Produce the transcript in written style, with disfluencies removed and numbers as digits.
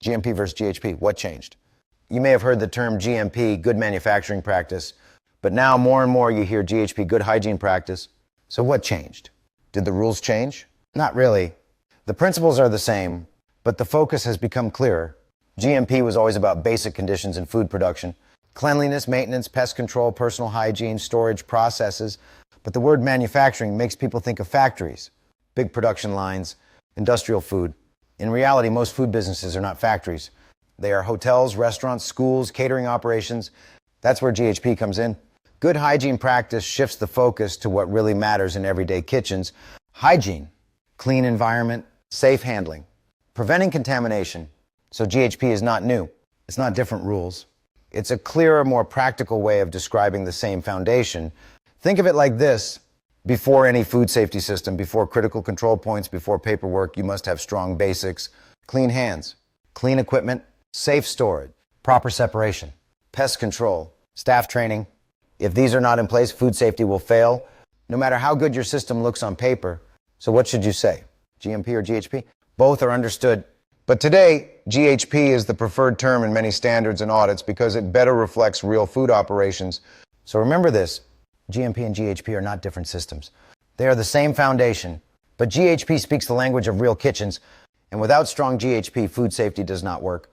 GMP versus GHP, what changed? You may have heard the term GMP, good manufacturing practice, but now more and more you hear GHP, good hygiene practice. So what changed? Did the rules change? Not really. The principles are the same, but the focus has become clearer. GMP was always about basic conditions in food production: cleanliness, maintenance, pest control, personal hygiene, storage, processes. But the word manufacturing makes people think of factories, big production lines, industrial food. In reality, most food businesses are not factories. They are hotels, restaurants, schools, catering operations. That's where GHP comes in. Good hygiene practice shifts the focus to what really matters in everyday kitchens: hygiene, clean environment, safe handling, preventing contamination. So GHP is not new. It's not different rules. It's a clearer, more practical way of describing the same foundation. Think of it like this: before any food safety system, before critical control points, before paperwork, you must have strong basics: clean hands, clean equipment, safe storage, proper separation, pest control, staff training. If these are not in place, food safety will fail, no matter how good your system looks on paper. So what should you say? GMP or GHP? Both are understood. But today, GHP is the preferred term in many standards and audits because it better reflects real food operations. So remember this: GMP and GHP are not different systems. They are the same foundation, but GHP speaks the language of real kitchens, and without strong GHP, food safety does not work.